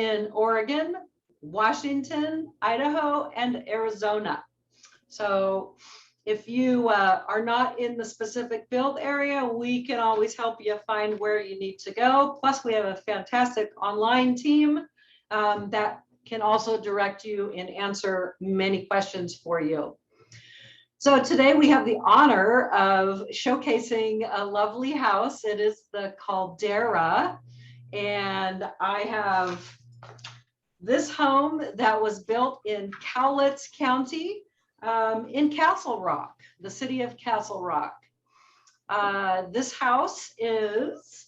in Oregon, Washington, Idaho, and Arizona. So if you are not in the specific build area, we can always help you find where you need to go. Plus, we have a fantastic online team that can also direct you and answer many questions for you. So today we have the honor of showcasing a lovely house. It is the Caldera, and I have this home that was built in Cowlitz County in Castle Rock, the city of Castle Rock. This house is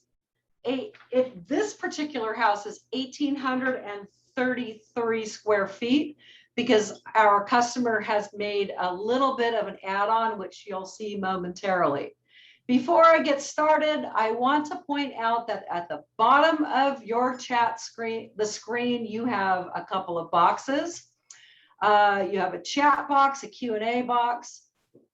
this particular house is 1,833 square feet, because our customer has made a little bit of an add-on, which you'll see momentarily. Before I get started, I want to point out that at the bottom of your chat screen, you have a couple of boxes. You have a chat box, a Q&A box.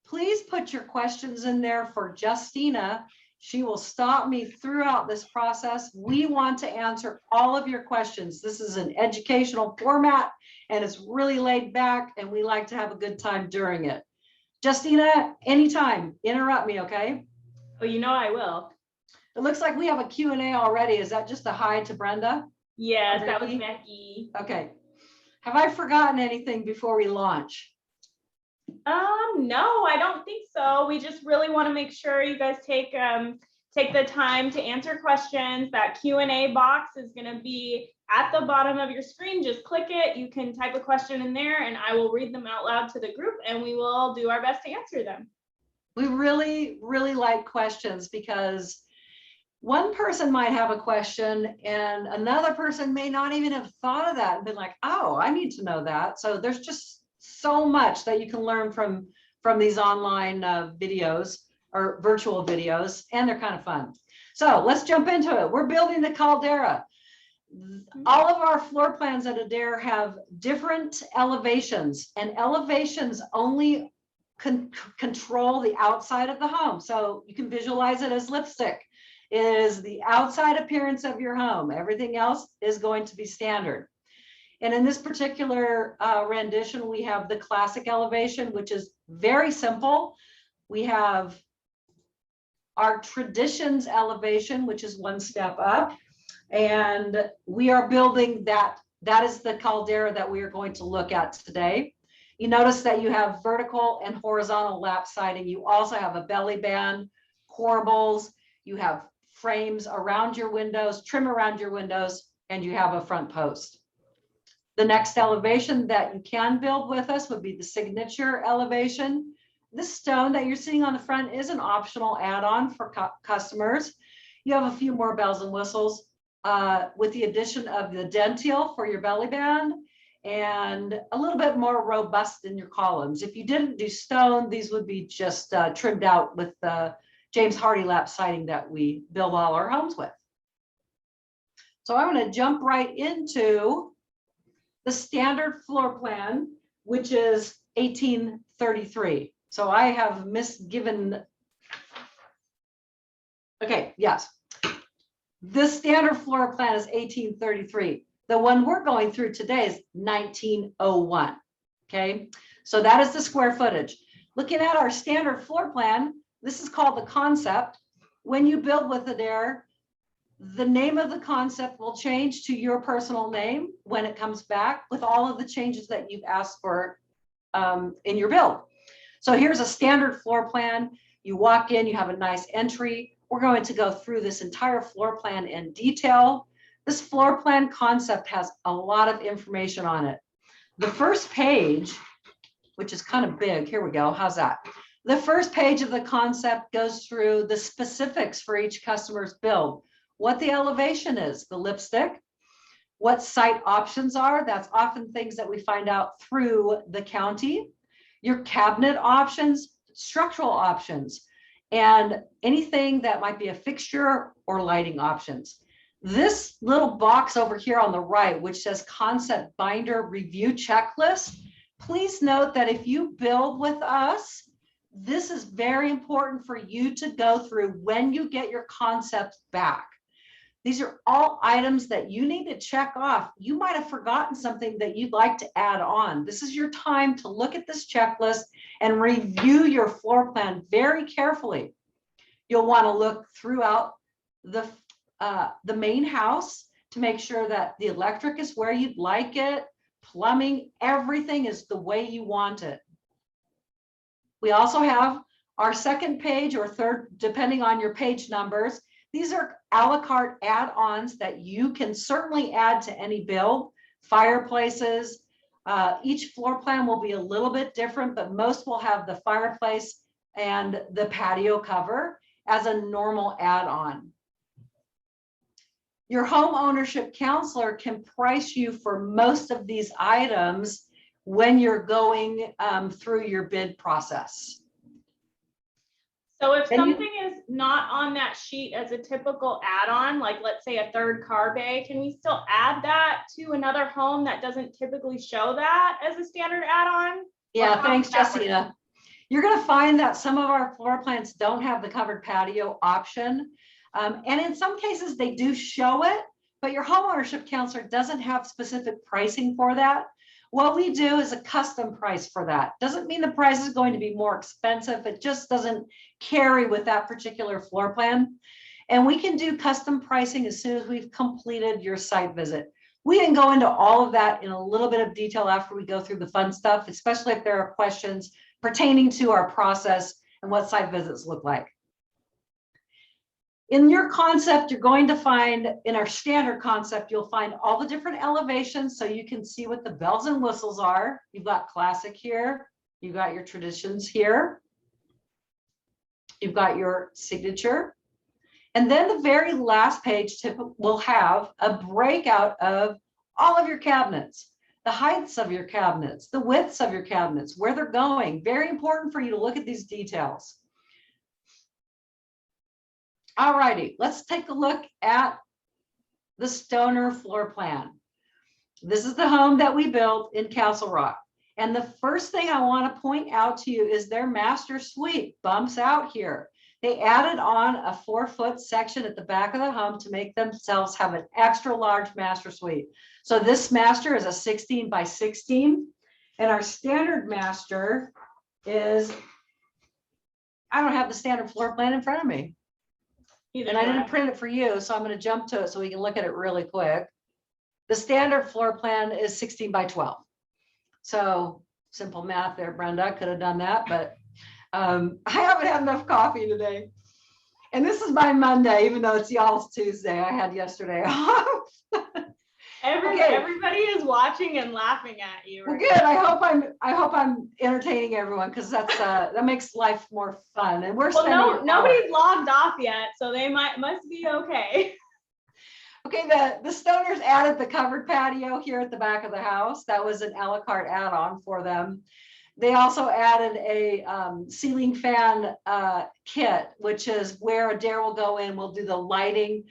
Please put your questions in there for Justina. She will stop me throughout this process. We want to answer all of your questions. This is an educational format, and it's really laid back, and we like to have a good time during it. Justina, anytime, interrupt me, okay? Oh, you know I will. It looks like we have a Q&A already. Is that just a hi to Brenda? Yes, that was Becky. Okay. Have I forgotten anything before we launch? No, I don't think so. We just really want to make sure you guys take the time to answer questions. That Q&A box is going to be at the bottom of your screen. Just click it. You can type a question in there, and I will read them out loud to the group, and we will do our best to answer them. We really, really like questions, because one person might have a question and another person may not even have thought of that and been like, oh, I need to know that. So there's just so much that you can learn from these online videos or virtual videos, and they're kind of fun. So let's jump into it. We're building the Caldera. All of our floor plans at Adair have different elevations, and elevations only control the outside of the home. So you can visualize it as lipstick. It is the outside appearance of your home. Everything else is going to be standard. And in this particular rendition, we have the classic elevation, which is very simple. We have our traditions elevation, which is one step up. And we are building that. That is the Caldera that we are going to look at today. You notice that you have vertical and horizontal lap siding. You also have a belly band, corbels, you have frames around your windows, trim around your windows, and you have a front post. The next elevation that you can build with us would be the signature elevation. This stone that you're seeing on the front is an optional add-on for customers. You have a few more bells and whistles with the addition of the dentile for your belly band, and a little bit more robust in your columns. If you didn't do stone, these would be just trimmed out with the James Hardie lap siding that we build all our homes with. So I'm going to jump right into the standard floor plan, which is 1833. So I have misgiven. Okay, yes. The standard floor plan is 1833. The one we're going through today is 1901. Okay, so that is the square footage. Looking at our standard floor plan, this is called the concept. When you build with Adair, the name of the concept will change to your personal name when it comes back, with all of the changes that you've asked for in your build. So here's a standard floor plan. You walk in, you have a nice entry. We're going to go through this entire floor plan in detail. This floor plan concept has a lot of information on it. The first page, which is kind of big, here we go, how's that? The first page of the concept goes through the specifics for each customer's build, what the elevation is, the lipstick, what site options are. That's often things that we find out through the county, your cabinet options, structural options, and anything that might be a fixture or lighting options. This little box over here on the right, which says concept binder review checklist, please note that if you build with us, this is very important for you to go through when you get your concept back. These are all items that you need to check off. You might have forgotten something that you'd like to add on. This is your time to look at this checklist and review your floor plan very carefully. You'll want to look throughout the main house to make sure that the electric is where you'd like it, plumbing, everything is the way you want it. We also have our second page or third, depending on your page numbers. These are a la carte add-ons that you can certainly add to any build. Fireplaces, each floor plan will be a little bit different, but most will have the fireplace and the patio cover as a normal add-on. Your home ownership counselor can price you for most of these items when you're going through your bid process. So if something is not on that sheet as a typical add-on, like let's say a third car bay, can we still add that to another home that doesn't typically show that as a standard add-on? Yeah, thanks, Jessica. You're going to find that some of our floor plans don't have the covered patio option. And in some cases they do show it, but your homeownership counselor doesn't have specific pricing for that. What we do is a custom price for that. Doesn't mean the price is going to be more expensive. It just doesn't carry with that particular floor plan. And we can do custom pricing as soon as we've completed your site visit. We can go into all of that in a little bit of detail after we go through the fun stuff, especially if there are questions pertaining to our process and what site visits look like. In your concept, you're going to find, in our standard concept, you'll find all the different elevations so you can see what the bells and whistles are. You've got classic here, you've got your traditions here, you've got your signature. And then the very last page will have a breakout of all of your cabinets, the heights of your cabinets, the widths of your cabinets, where they're going. Very important for you to look at these details. All righty, let's take a look at the Stoner floor plan. This is the home that we built in Castle Rock. And the first thing I want to point out to you is their master suite bumps out here. They added on a 4-foot section at the back of the home to make themselves have an extra large master suite. So this master is a 16 by 16. And our standard master is, I don't have the standard floor plan in front of me. And I didn't print it for you, so I'm going to jump to it so we can look at it really quick. The standard floor plan is 16 by 12. So simple math there, Brenda. I could have done that, but I haven't had enough coffee today. And this is my Monday, even though it's y'all's Tuesday. I had yesterday off. Everybody is watching and laughing at you. Right? Well, good. I hope I'm entertaining everyone, because that's that makes life more fun. And we're nobody's logged off yet, so they must be okay. Okay, the Stoners added the covered patio here at the back of the house. That was an a la carte add-on for them. They also added a ceiling fan kit, which is where Adair will go in. We'll do the lighting,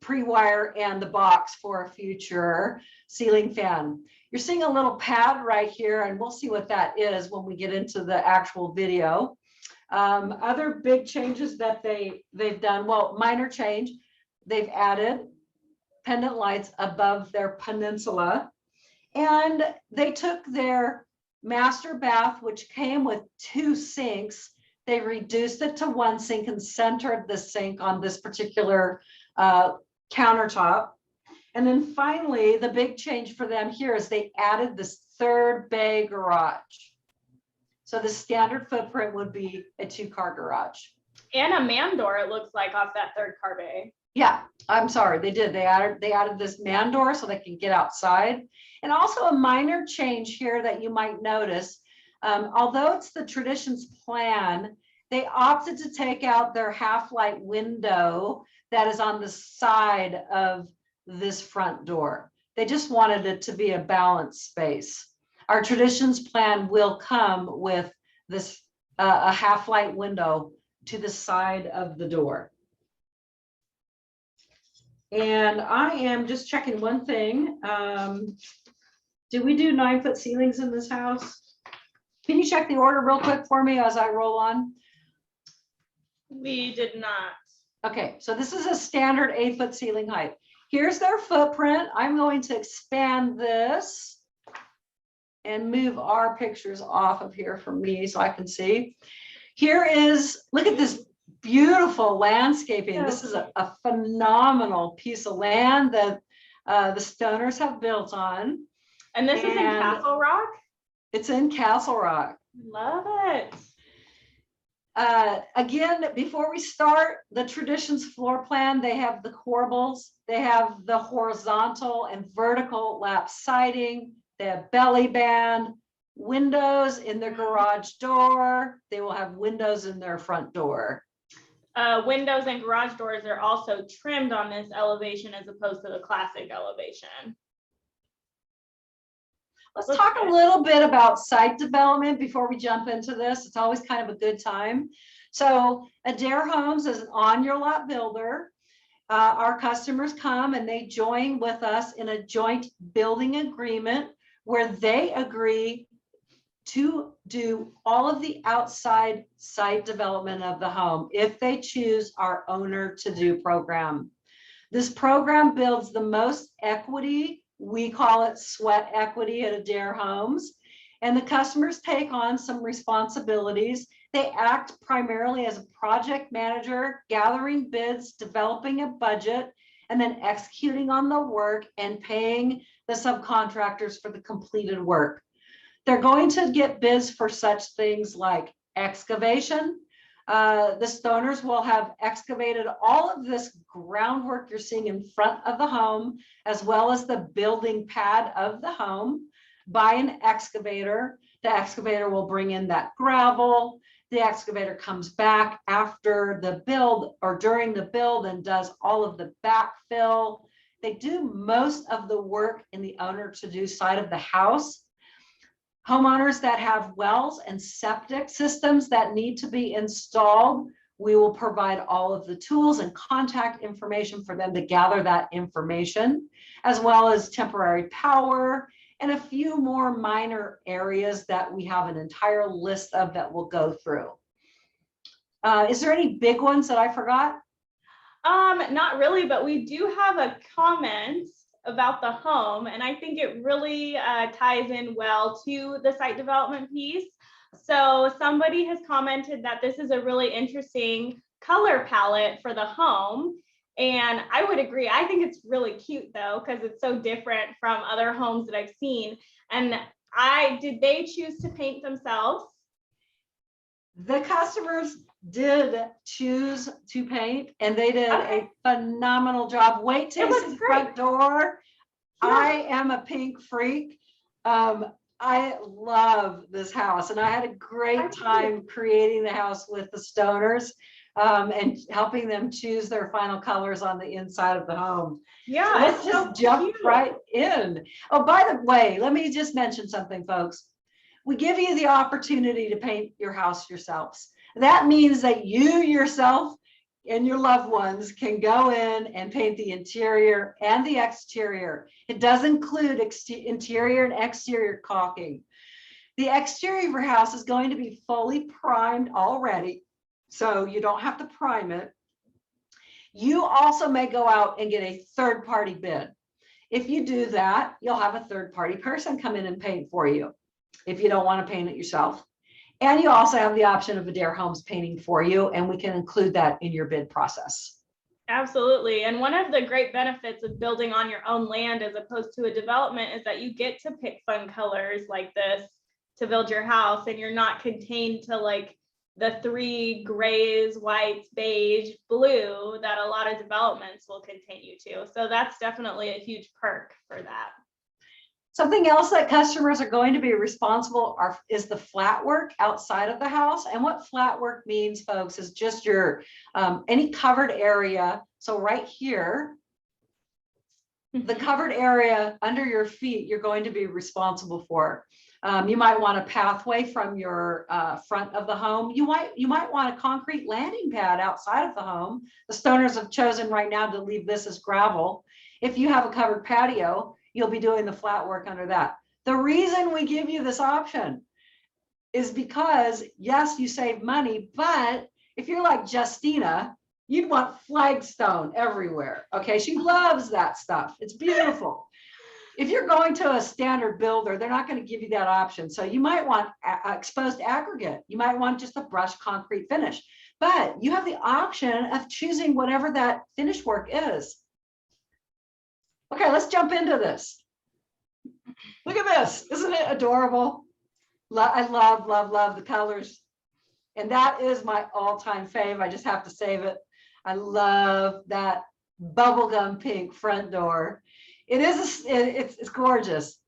pre-wire, and the box for a future ceiling fan. You're seeing a little pad right here, and we'll see what that is when we get into the actual video. Other big changes that they've done, well, minor change, they've added pendant lights above their peninsula, and they took their master bath, which came with 2 sinks. They reduced it to 1 sink and centered the sink on this particular countertop. And then finally, the big change for them here is they added this 3rd bay garage. So the standard footprint would be a 2-car garage. And a man door, it looks like, off that 3rd car bay. Yeah, I'm sorry, they did. They added this man door so they can get outside. And also a minor change here that you might notice, although it's the Traditions plan, they opted to take out their half-light window that is on the side of this front door. They just wanted it to be a balanced space. Our Traditions plan will come with this a half-light window to the side of the door. And I am just checking one thing. Did we do 9-foot ceilings in this house? Can you check the order real quick for me as I roll on? We did not. Okay, so this is a standard 8-foot ceiling height. Here's their footprint. I'm going to expand this and move our pictures off of here for me so I can see. Here is, look at this beautiful landscaping. This is a phenomenal piece of land that the Stoners have built on. And this is in Castle Rock? It's in Castle Rock. Love it. Again, before we start, the Traditions floor plan, they have the corbels, they have the horizontal and vertical lap siding, they have belly band, windows in their garage door, they will have windows in their front door. Windows and garage doors are also trimmed on this elevation as opposed to the classic elevation. Let's talk a little bit about site development before we jump into this. It's always kind of a good time. So Adair Homes is an on-your-lot builder. Our customers come and they join with us in a joint building agreement where they agree to do all of the outside site development of the home if they choose our owner to do program. This program builds the most equity. We call it sweat equity at Adair Homes, and the customers take on some responsibilities. They act primarily as a project manager, gathering bids, developing a budget, and then executing on the work and paying the subcontractors for the completed work. They're going to get bids for such things like excavation. The Stoners will have excavated all of this groundwork you're seeing in front of the home, as well as the building pad of the home by an excavator. The excavator will bring in that gravel. The excavator comes back after the build or during the build and does all of the backfill. They do most of the work in the owner to do side of the house. Homeowners that have wells and septic systems that need to be installed, we will provide all of the tools and contact information for them to gather that information, as well as temporary power and a few more minor areas that we have an entire list of that we'll go through. Is there any big ones that I forgot? Not really, but we do have a comment about the home, and I think it really ties in well to the site development piece. So somebody has commented that this is a really interesting color palette for the home, and I would agree. I think it's really cute though, because it's so different from other homes that I've seen. And did they choose to paint themselves? The customers did choose to paint, and they did a phenomenal job. Wait till you see the front door. Yeah. I am a pink freak. I love this house, and I had a great time creating the house with the Stoners and helping them choose their final colors on the inside of the home. Yeah, so let's just jump right in. Oh, by the way, let me just mention something, folks. We give you the opportunity to paint your house yourselves. That means that you yourself and your loved ones can go in and paint the interior and the exterior. It does include interior and exterior caulking. The exterior of your house is going to be fully primed already, so you don't have to prime it. You also may go out and get a third-party bid. If you do that, you'll have a third-party person come in and paint for you if you don't want to paint it yourself. And you also have the option of Adair Homes painting for you, and we can include that in your bid process. Absolutely. And one of the great benefits of building on your own land as opposed to a development is that you get to pick fun colors like this to build your house, and you're not contained to like the 3 grays, whites, beige, blue that a lot of developments will continue to. So that's definitely a huge perk for that. Something else that customers are going to be responsible is the flat work outside of the house. And what flat work means, folks, is just your any covered area. So right here, the covered area under your feet, you're going to be responsible for. You might want a pathway from your front of the home. You might want a concrete landing pad outside of the home. The Stoners have chosen right now to leave this as gravel. If you have a covered patio, you'll be doing the flat work under that. The reason we give you this option is because, yes, you save money, but if you're like Justina, You'd want flagstone everywhere. Okay, she loves that stuff. It's beautiful. If you're going to a standard builder, they're not going to give you that option. So you might want exposed aggregate. You might want just a brushed concrete finish, but you have the option of choosing whatever that finish work is. Okay, let's jump into this. Look at this. Isn't it adorable? I love the colors. And that is my all-time fave. I just have to save it. I love that bubblegum pink front door. It's gorgeous.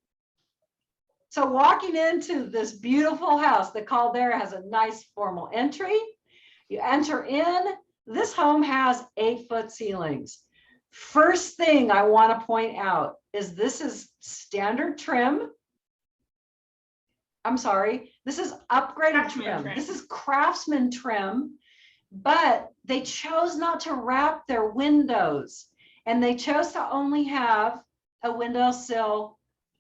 So walking into this beautiful house, the Caldera has a nice formal entry. You enter in. This home has 8-foot ceilings. First thing I want to point out is this is standard trim. I'm sorry, this is upgraded trim. This is craftsman trim, but they chose not to wrap their windows, and they chose to only have a windowsill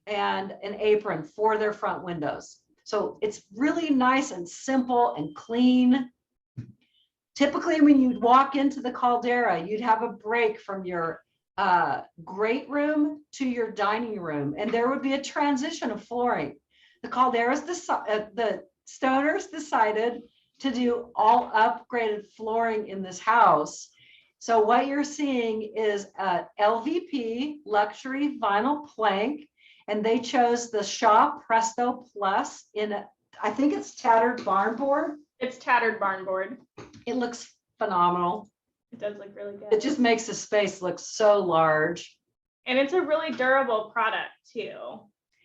and an apron for their front windows. So it's really nice and simple and clean. Typically, when you walk into the Caldera, you'd have a break from your great room to your dining room, and there would be a transition of flooring. The Calderas, the Stoners decided to do all upgraded flooring in this house. So what you're seeing is a LVP luxury vinyl plank, and they chose the Shaw Presto Plus in, I think it's tattered barn board. It's tattered barn board. It looks phenomenal. It does look really good. It just makes the space look so large. And it's a really durable product too.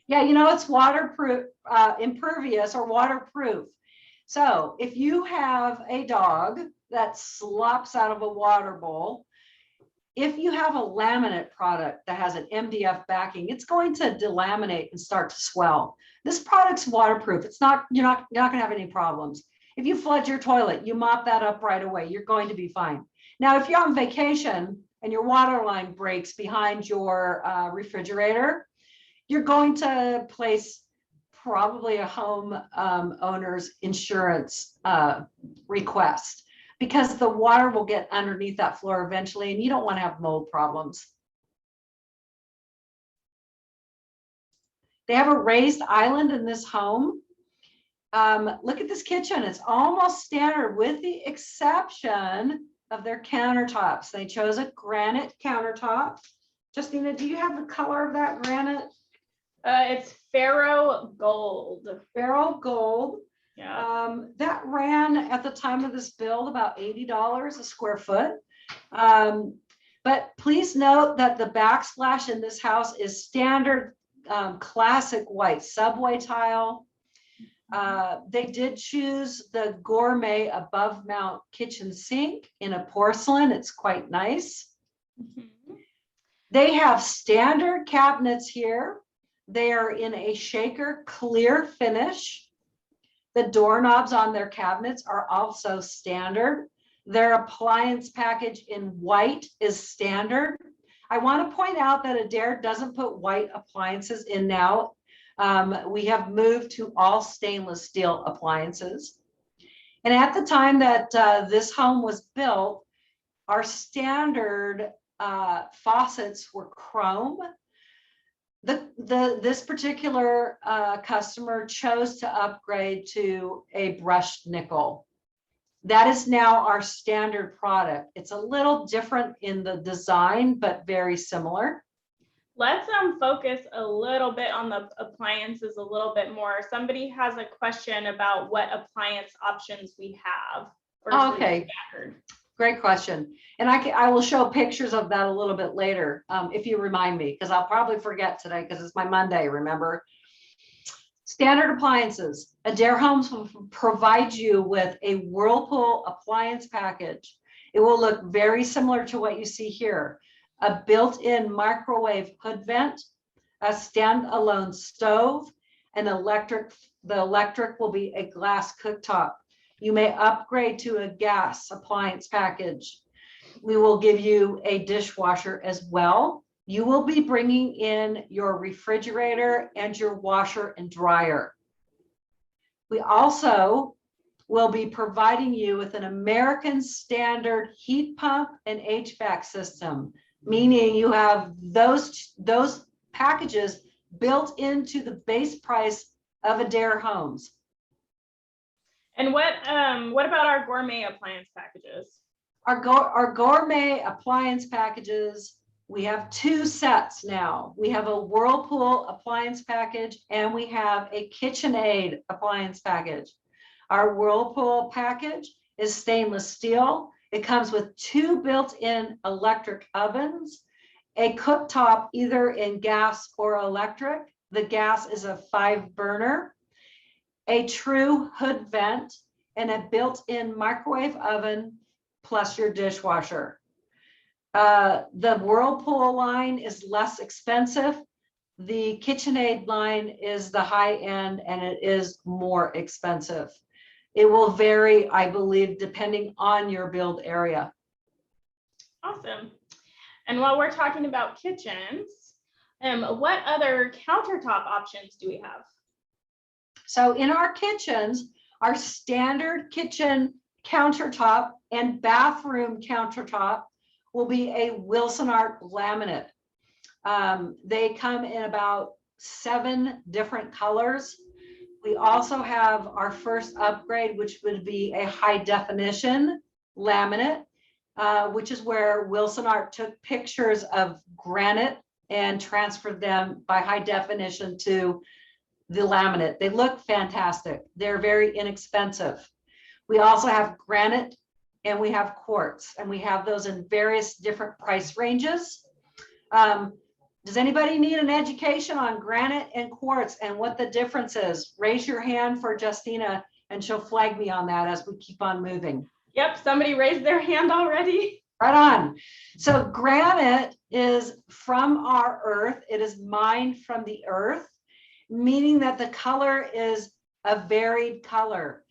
Yeah, you know, it's waterproof, impervious or waterproof. So if you have a dog that slops out of a water bowl, if you have a laminate product that has an MDF backing, it's going to delaminate and start to swell. This product's waterproof. It's not, you're not going to have any problems. If you flood your toilet, you mop that up right away. You're going to be fine. Now, if you're on vacation and your water line breaks behind your refrigerator, you're going to place probably a home owner's insurance request, because the water will get underneath that floor eventually, and you don't want to have mold problems. They have a raised island in this home. Look at this kitchen. It's almost standard with the exception of their countertops. They chose a granite countertop. Justina, do you have the color of that granite? It's Pharaoh Gold. Pharaoh Gold. Yeah. That ran at the time of this build about $80 a square foot. But please note that the backsplash in this house is standard classic white subway tile. They did choose the Gourmet above mount kitchen sink in a porcelain. It's quite nice. Mm-hmm. They have standard cabinets here. They are in a shaker clear finish. The doorknobs on their cabinets are also standard. Their appliance package in white is standard. I want to point out that Adair doesn't put white appliances in now. We have moved to all stainless steel appliances. And at the time that this home was built, our standard faucets were chrome. This particular customer chose to upgrade to a brushed nickel. That is now our standard product. It's a little different in the design, but very similar. Let's focus a little bit on the appliances a little bit more. Somebody has a question about what appliance options we have. Okay, standard. Great question. And I will show pictures of that a little bit later, if you remind me, because I'll probably forget today because it's my Monday, remember? Standard appliances. Adair Homes will provide you with a Whirlpool appliance package. It will look very similar to what you see here. A built-in microwave hood vent, a standalone stove, and the electric will be a glass cooktop. You may upgrade to a gas appliance package. We will give you a dishwasher as well. You will be bringing in your refrigerator and your washer and dryer. We also will be providing you with an American standard heat pump and HVAC system, meaning you have those packages built into the base price of Adair Homes. And what about our gourmet appliance packages? Our gourmet appliance packages, we have 2 sets now. We have a Whirlpool appliance package and we have a KitchenAid appliance package. Our Whirlpool package is stainless steel. It comes with 2 built-in electric ovens, a cooktop either in gas or electric. The gas is a 5-burner, a true hood vent, and a built-in microwave oven, plus your dishwasher. The Whirlpool line is less expensive. The KitchenAid line is the high end and it is more expensive. It will vary, I believe, depending on your build area. Awesome. And while we're talking about kitchens, what other countertop options do we have? So in our kitchens, our standard kitchen countertop and bathroom countertop will be a Wilson Art laminate. They come in about 7 different colors. We also have our first upgrade, which would be a high definition laminate, which is where Wilson Art took pictures of granite and transferred them by high definition to the laminate. They look fantastic. They're very inexpensive. We also have granite and we have quartz, and we have those in various different price ranges. Does anybody need an education on granite and quartz and what the difference is? Raise your hand for Justina and she'll flag me on that as we keep on moving. Yep, somebody raised their hand already. Right on. So granite is from our earth. It is mined from the earth, meaning that the color is a varied color.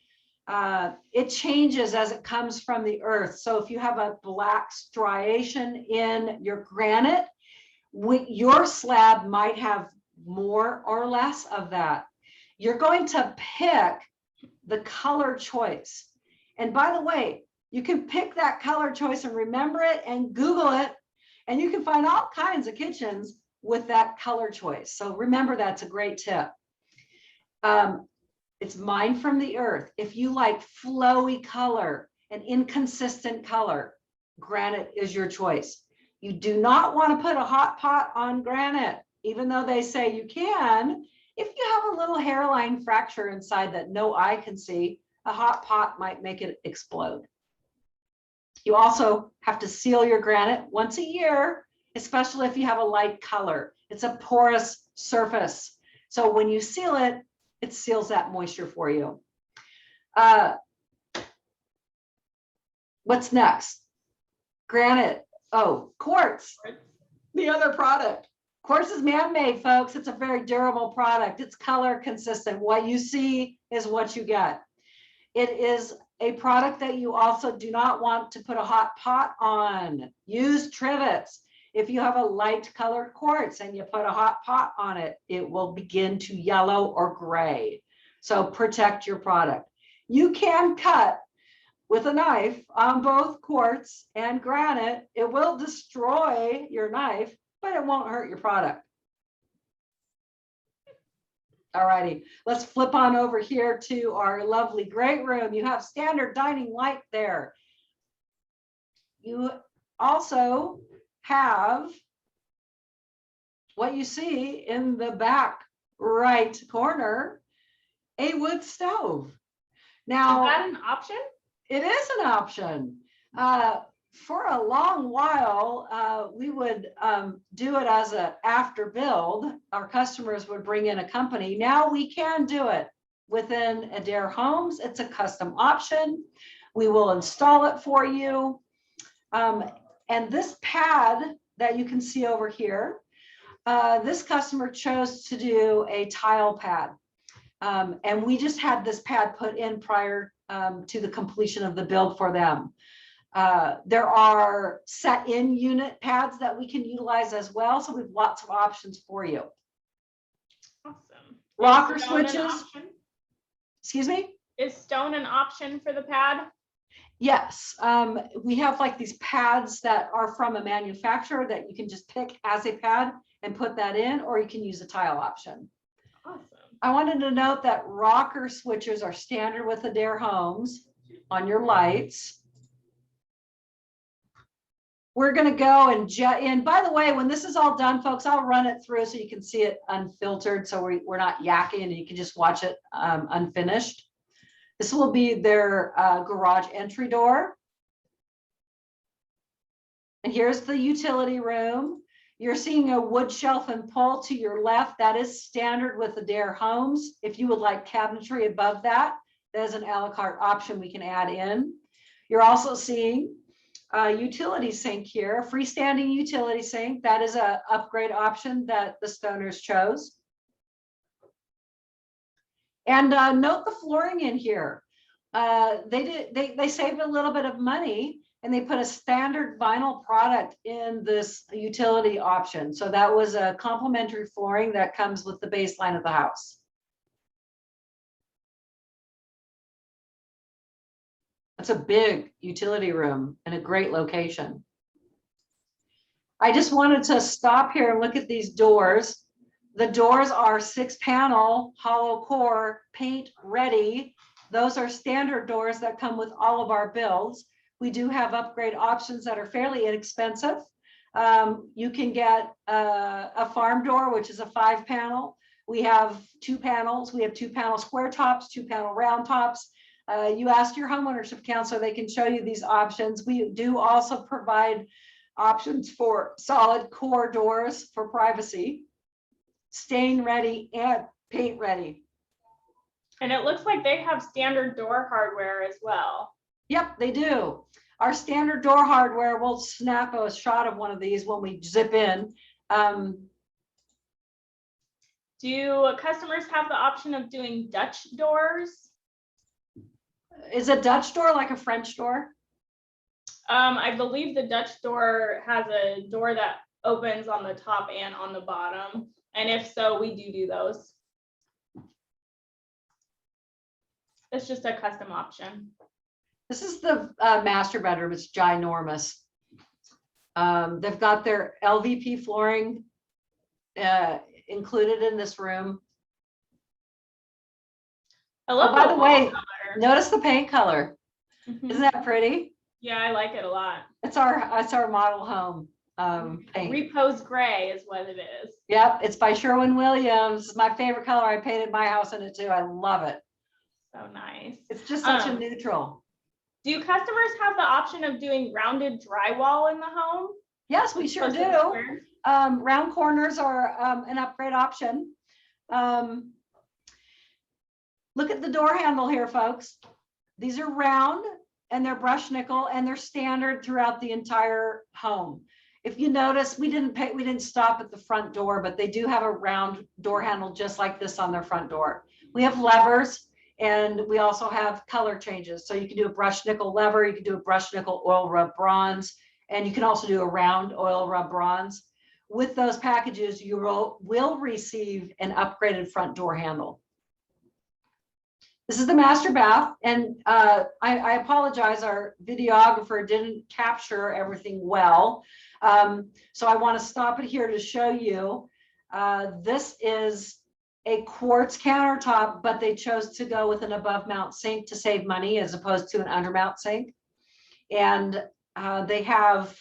It changes as it comes from the earth. So if you have a black striation in your granite, your slab might have more or less of that. You're going to pick the color choice. And by the way, you can pick that color choice and remember it and Google it, and you can find all kinds of kitchens with that color choice. So remember, that's a great tip. It's mined from the earth. If you like flowy color and inconsistent color, granite is your choice. You do not want to put a hot pot on granite, even though they say you can. If you have a little hairline fracture inside that no eye can see, a hot pot might make it explode. You also have to seal your granite once a year, especially if you have a light color. It's a porous surface. So when you seal it, it seals that moisture for you. What's next? Granite. Oh, quartz, the other product. Quartz is man-made, folks. It's a very durable product. It's color consistent. What you see is what you get. It is a product that you also do not want to put a hot pot on. Use trivets. If you have a light colored quartz and you put a hot pot on it, it will begin to yellow or gray. So protect your product. You can cut with a knife on both quartz and granite. It will destroy your knife, but it won't hurt your product. All righty, let's flip on over here to our lovely great room. You have standard dining light there. You also have what you see in the back right corner, a wood stove. Now, is that an option? It is an option. For a long while, we would do it as an after build. Our customers would bring in a company. Now we can do it within Adair Homes. It's a custom option. We will install it for you. And this pad that you can see over here, this customer chose to do a tile pad. And we just had this pad put in prior to the completion of the build for them. There are set in unit pads that we can utilize as well. So we have lots of options for you. Awesome. Rocker switches. Excuse me? Is stone an option for the pad? Yes, we have like these pads that are from a manufacturer that you can just pick as a pad and put that in, or you can use a tile option. Awesome. I wanted to note that rocker switches are standard with Adair Homes on your lights. We're going to go and by the way, when this is all done, folks, I'll run it through so you can see it unfiltered, so we're not yakking and you can just watch it unfinished. This will be their garage entry door. And here's the utility room. You're seeing a wood shelf and pole to your left. That is standard with Adair Homes. If you would like cabinetry above that, there's an a la carte option we can add in. You're also seeing a utility sink here, a freestanding utility sink. That is an upgrade option that the Stoners chose. And note the flooring in here. They saved a little bit of money, and they put a standard vinyl product in this utility option. So that was a complimentary flooring that comes with the baseline of the house. That's a big utility room and a great location. I just wanted to stop here and look at these doors. The doors are 6-panel hollow core paint ready. Those are standard doors that come with all of our builds. We do have upgrade options that are fairly inexpensive. You can get a farm door, which is a 5-panel. We have 2 panels. We have 2-panel square tops, 2-panel round tops. You ask your homeownership counselor, they can show you these options. We do also provide options for solid core doors for privacy, stain ready and paint ready. And it looks like they have standard door hardware as well. Yep, they do. Our standard door hardware, we'll snap a shot of one of these when we zip in. Do customers have the option of doing Dutch doors? Is a Dutch door like a French door? I believe the Dutch door has a door that opens on the top and on the bottom. And if so, we do those. It's just a custom option. This is the master bedroom. It's ginormous. They've got their LVP flooring included in this room. I love by the way, color. Notice the paint color. Mm-hmm. Isn't that pretty? Yeah, I like it a lot. It's our model home paint. Repose gray is what it is. Yep, it's by Sherwin-Williams. It's my favorite color. I painted my house in it too. I love it. So nice. It's just such a neutral. Do customers have the option of doing rounded drywall in the home? Yes, we sure do. Round corners are an upgrade option. Look at the door handle here, folks. These are round and they're brushed nickel and they're standard throughout the entire home. If you notice, we didn't stop at the front door, but they do have a round door handle just like this on their front door. We have levers and we also have color changes. So you can do a brushed nickel lever, you can do a brushed nickel oil rub bronze, and you can also do a round oil rub bronze. With those packages, you will receive an upgraded front door handle. This is the master bath, and I apologize, our videographer didn't capture everything well. So I want to stop it here to show you. This is a quartz countertop, but they chose to go with an above mount sink to save money as opposed to an under mount sink. And they have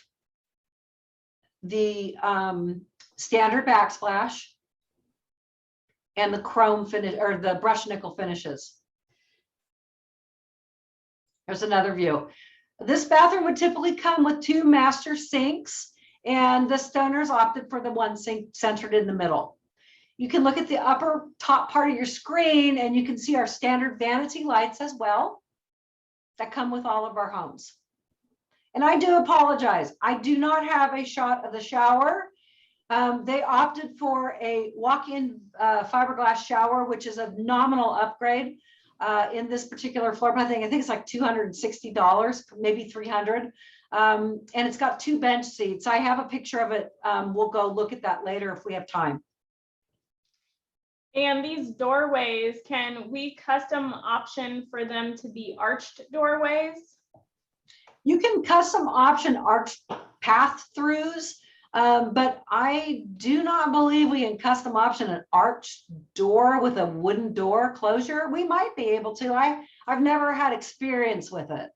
the standard backsplash and the chrome finish or the brushed nickel finishes. There's another view. This bathroom would typically come with 2 master sinks, and the Stoners opted for the one sink centered in the middle. You can look at the upper top part of your screen and you can see our standard vanity lights as well that come with all of our homes. And I do apologize. I do not have a shot of the shower. They opted for a walk-in fiberglass shower, which is a nominal upgrade. In this particular floor plan, I think it's like $260, maybe $300. And it's got 2 bench seats. I have a picture of it. We'll go look at that later if we have time. And these doorways, can we custom option for them to be arched doorways? You can custom option arch path throughs, but I do not believe we can custom option an arch door with a wooden door closure. We might be able to. I've never had experience with it.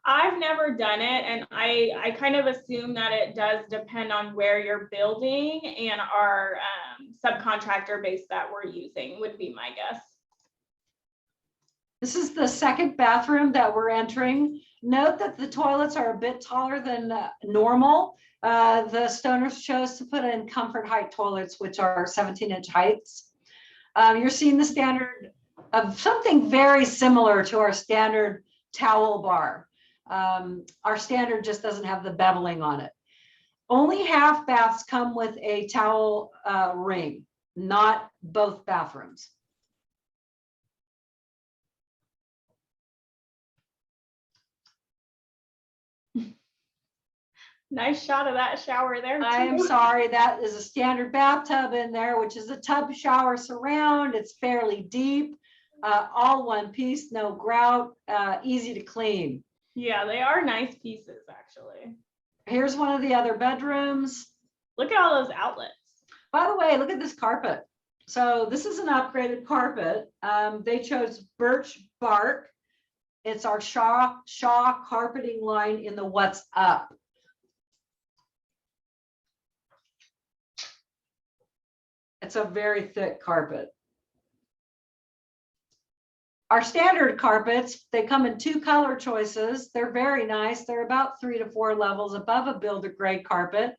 I've never done it, and I kind of assume that it does depend on where you're building, and our subcontractor base that we're using would be my guess. This is the second bathroom that we're entering. Note that the toilets are a bit taller than normal. The Stoners chose to put in comfort height toilets, which are 17-inch heights. You're seeing the standard of something very similar to our standard towel bar. Our standard just doesn't have the beveling on it. Only half baths come with a towel ring, not both bathrooms. Nice shot of that shower there too. I am sorry, that is a standard bathtub in there, which is a tub shower surround. It's fairly deep, all one piece, no grout, easy to clean. Yeah, they are nice pieces, actually. Here's one of the other bedrooms. Look at all those outlets. By the way, look at this carpet. So this is an upgraded carpet. They chose birch bark. It's our Shaw carpeting line in the What's Up. It's a very thick carpet. Our standard carpets, they come in 2 color choices. They're very nice. They're about 3 to 4 levels above a builder grade carpet.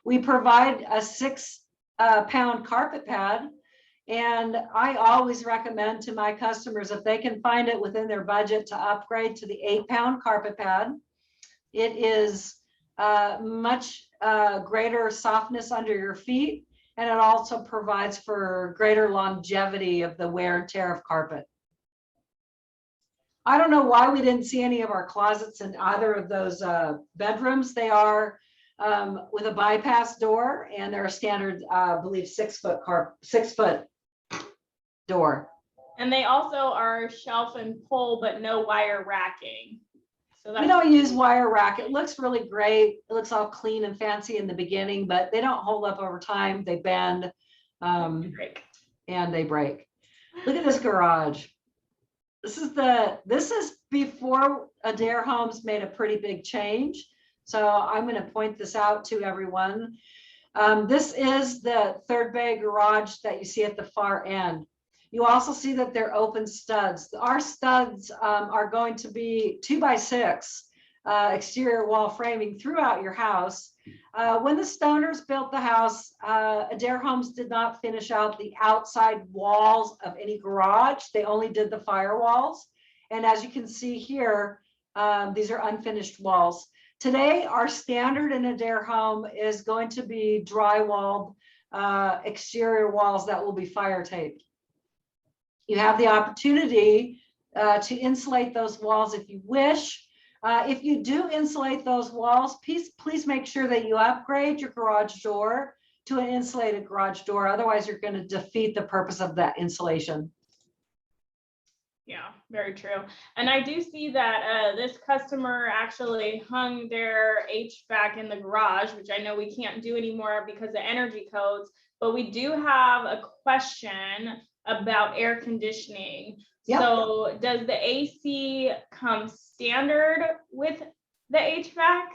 We provide a 6-pound carpet pad. And I always recommend to my customers, if they can find it within their budget, to upgrade to the 8-pound carpet pad. It is much greater softness under your feet. And it also provides for greater longevity of the wear and tear of carpet. I don't know why we didn't see any of our closets in either of those bedrooms. They are with a bypass door, and they're a standard, I believe, 6-foot door. And they also are shelf and pole, but no wire racking. So that's, we don't use wire rack. It looks really great. It looks all clean and fancy in the beginning, but they don't hold up over time. They bend and they break. Look at this garage. This is before Adair Homes made a pretty big change. So I'm going to point this out to everyone. This is the 3rd bay garage that you see at the far end. You also see that they're open studs. Our studs are going to be 2x6 exterior wall framing throughout your house. When the Stoners built the house, Adair Homes did not finish out the outside walls of any garage. They only did the firewalls. And as you can see here, these are unfinished walls. Today, our standard in Adair Home is going to be drywalled exterior walls that will be fire taped. You have the opportunity to insulate those walls if you wish. If you do insulate those walls, please make sure that you upgrade your garage door to an insulated garage door. Otherwise, you're going to defeat the purpose of that insulation. Yeah, very true. And I do see that this customer actually hung their HVAC in the garage, which I know we can't do anymore because of energy codes, but we do have a question about air conditioning. Yep. So does the AC come standard with the HVAC?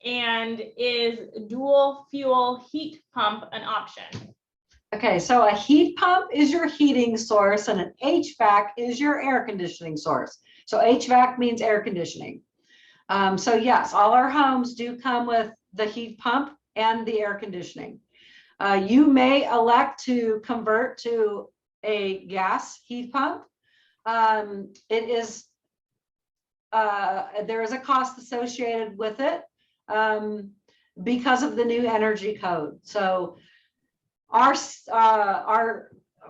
And is dual fuel heat pump an option? Okay, so a heat pump is your heating source and an HVAC is your air conditioning source. So HVAC means air conditioning. So yes, all our homes do come with the heat pump and the air conditioning. You may elect to convert to a gas heat pump. It is there is a cost associated with it because of the new energy code. So our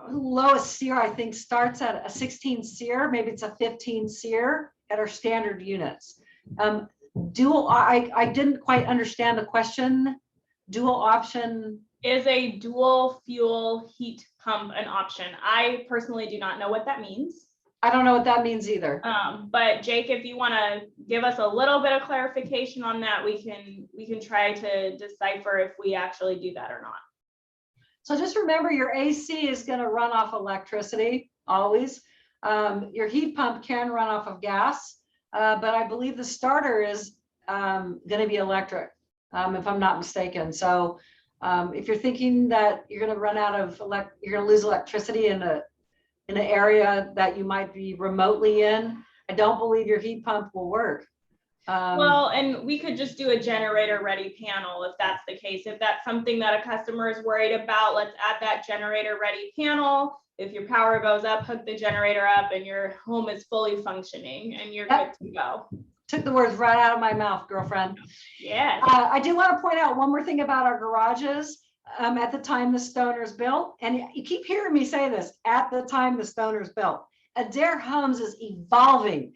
lowest SEER, I think, starts at a 16 SEER, maybe it's a 15 SEER at our standard units. I didn't quite understand the question. Dual option Is a dual fuel heat pump an option? I personally do not know what that means. I don't know what that means either. But Jake, if you want to give us a little bit of clarification on that, we can try to decipher if we actually do that or not. So just remember, your AC is going to run off electricity always. Your heat pump can run off of gas, but I believe the starter is going to be electric, if I'm not mistaken. So if you're thinking that you're going to run out of you're going to lose electricity in an area that you might be remotely in, I don't believe your heat pump will work. Well, and we could just do a generator ready panel if that's the case. If that's something that a customer is worried about, let's add that generator ready panel. If your power goes up, hook the generator up and your home is fully functioning and you're good to go. Took the words right out of my mouth, girlfriend. Yeah. I do want to point out one more thing about our garages. At the time the Stoners built, and you keep hearing me say this, at the time the Stoners built, Adair Homes is evolving.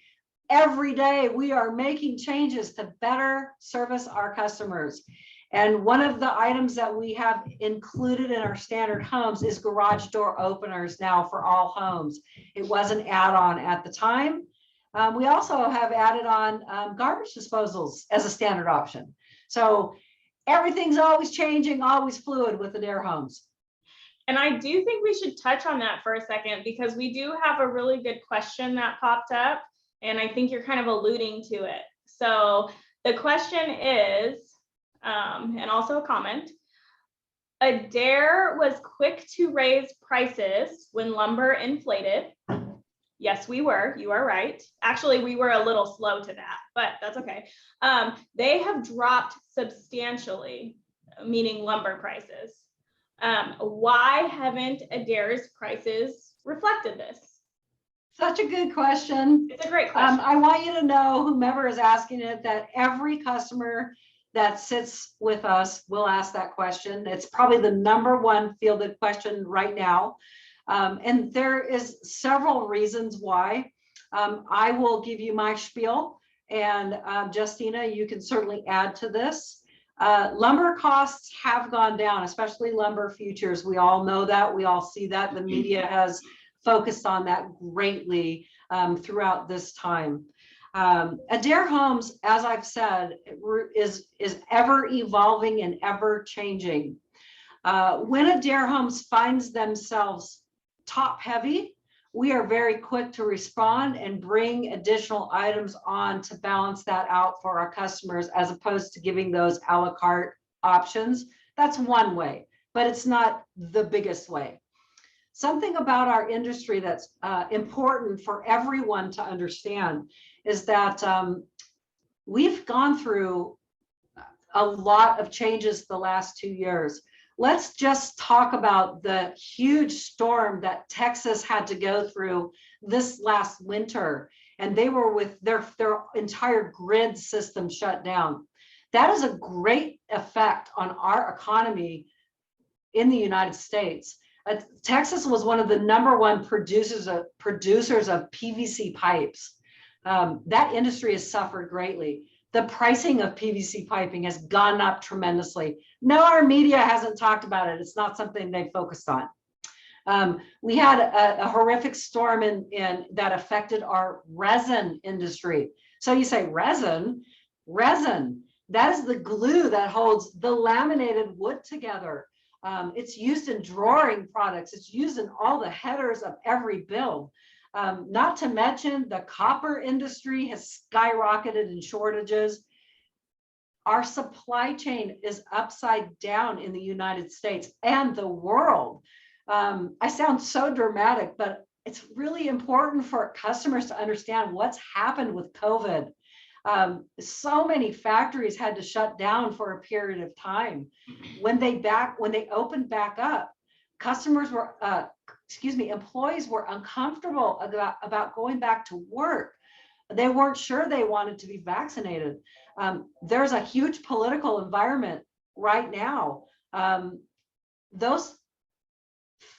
Every day we are making changes to better service our customers. And one of the items that we have included in our standard homes is garage door openers now for all homes. It was an add-on at the time. We also have added on garbage disposals as a standard option. So everything's always changing, always fluid with Adair Homes. And I do think we should touch on that for a second, because we do have a really good question that popped up, and I think you're kind of alluding to it. So the question is, and also a comment, Adair was quick to raise prices when lumber inflated. Yes, we were. You are right. Actually, we were a little slow to that, but that's okay. They have dropped substantially, meaning lumber prices. Why haven't Adair's prices reflected this? Such a good question. It's a great question. I want you to know, whomever is asking it, that every customer that sits with us will ask that question. It's probably the number one fielded question right now. And there is several reasons why. I will give you my spiel, and Justina, you can certainly add to this. Lumber costs have gone down, especially lumber futures. We all know that. We all see that. The media has focused on that greatly throughout this time. Adair Homes, as I've said, is ever evolving and ever changing. When Adair Homes finds themselves top heavy, we are very quick to respond and bring additional items on to balance that out for our customers, as opposed to giving those a la carte options. That's one way, but it's not the biggest way. Something about our industry that's important for everyone to understand is that we've gone through a lot of changes the last 2 years. Let's just talk about the huge storm that Texas had to go through this last winter, and they were with their entire grid system shut down. That is a great effect on our economy in the United States. Texas was one of the #1 producers of PVC pipes. That industry has suffered greatly. The pricing of PVC piping has gone up tremendously. No, our media hasn't talked about it. It's not something they focused on. We had a horrific storm that affected our resin industry. So you say resin, that is the glue that holds the laminated wood together. It's used in drawing products. It's used in all the headers of every build. Not to mention the copper industry has skyrocketed in shortages. Our supply chain is upside down in the United States and the world. I sound so dramatic, but it's really important for customers to understand what's happened with COVID. So many factories had to shut down for a period of time. When they opened back up, employees were uncomfortable about going back to work. They weren't sure they wanted to be vaccinated. There's a huge political environment right now. Those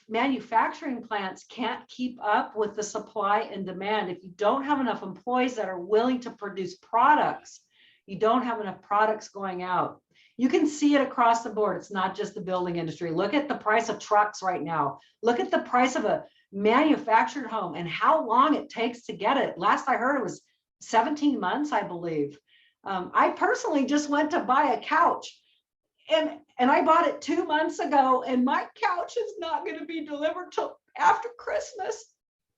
manufacturing plants can't keep up with the supply and demand. If you don't have enough employees that are willing to produce products, you don't have enough products going out. You can see it across the board. It's not just the building industry. Look at the price of trucks right now. Look at the price of a manufactured home and how long it takes to get it. Last I heard it was 17 months, I believe. I personally just went to buy a couch and I bought it 2 months ago, and my couch is not going to be delivered till after Christmas.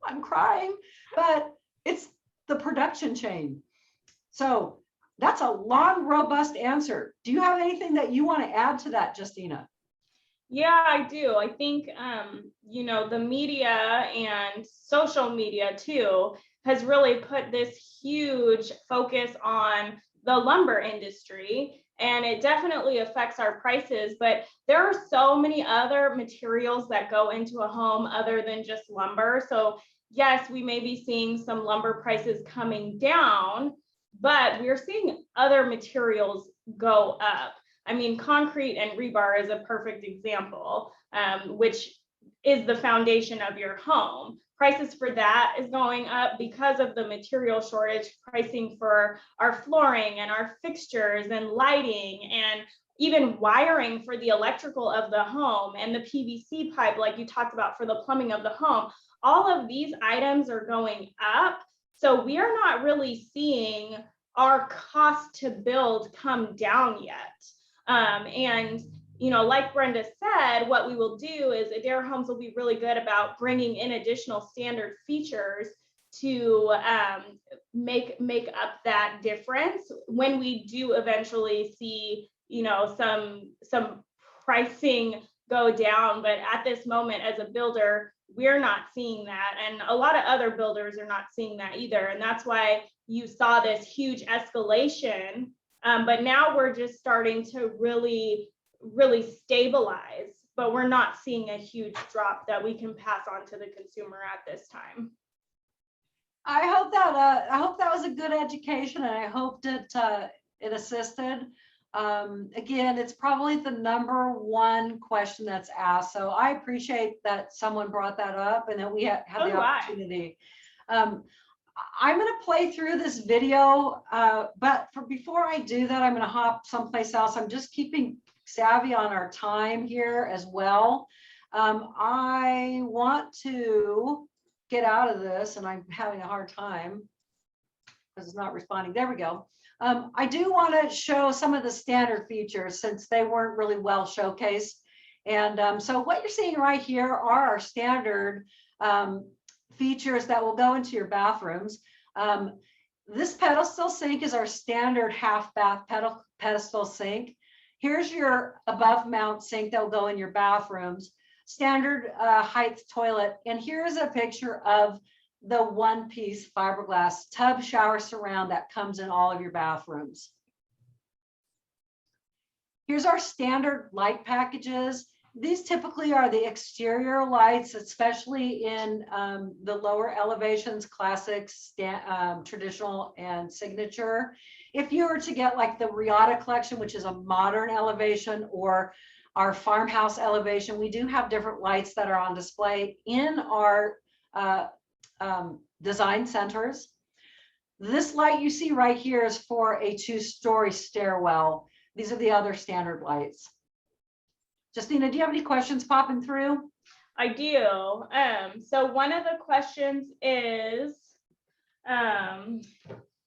I'm crying, but it's the production chain. So that's a long, robust answer. Do you have anything that you want to add to that, Justina? Yeah, I do. I think, you know, the media and social media too has really put this huge focus on the lumber industry, and it definitely affects our prices. But there are so many other materials that go into a home other than just lumber. So yes, we may be seeing some lumber prices coming down, but we're seeing other materials go up. I mean, concrete and rebar is a perfect example, which is the foundation of your home. Prices for that is going up because of the material shortage. Pricing for our flooring and our fixtures and lighting and even wiring for the electrical of the home and the PVC pipe, like you talked about for the plumbing of the home, all of these items are going up. So we are not really seeing our cost to build come down yet. And, you know, like Brenda said, what we will do is Adair Homes will be really good about bringing in additional standard features to make up that difference when we do eventually see, you know, some pricing go down. But at this moment, as a builder, we're not seeing that, and a lot of other builders are not seeing that either. And that's why you saw this huge escalation. But now we're just starting to really stabilize, but we're not seeing a huge drop that we can pass on to the consumer at this time. I hope that was a good education, and I hope that it assisted. Again, it's probably the number one question that's asked. So I appreciate that someone brought that up and that we had the opportunity. I'm going to play through this video, but before I do that, I'm going to hop someplace else. I'm just keeping savvy on our time here as well. I want to get out of this, and I'm having a hard time because it's not responding. There we go. I do want to show some of the standard features since they weren't really well showcased. And so what you're seeing right here are our standard features that will go into your bathrooms. This pedestal sink is our standard half bath pedestal sink. Here's your above mount sink that will go in your bathrooms, standard height toilet. And here's a picture of the one-piece fiberglass tub shower surround that comes in all of your bathrooms. Here's our standard light packages. These typically are the exterior lights, especially in the lower elevations, classic, traditional, and signature. If you were to get like the Riata collection, which is a modern elevation, or our farmhouse elevation, we do have different lights that are on display in our design centers. This light you see right here is for a 2-story stairwell. These are the other standard lights. Justina, do you have any questions popping through? I do. So one of the questions is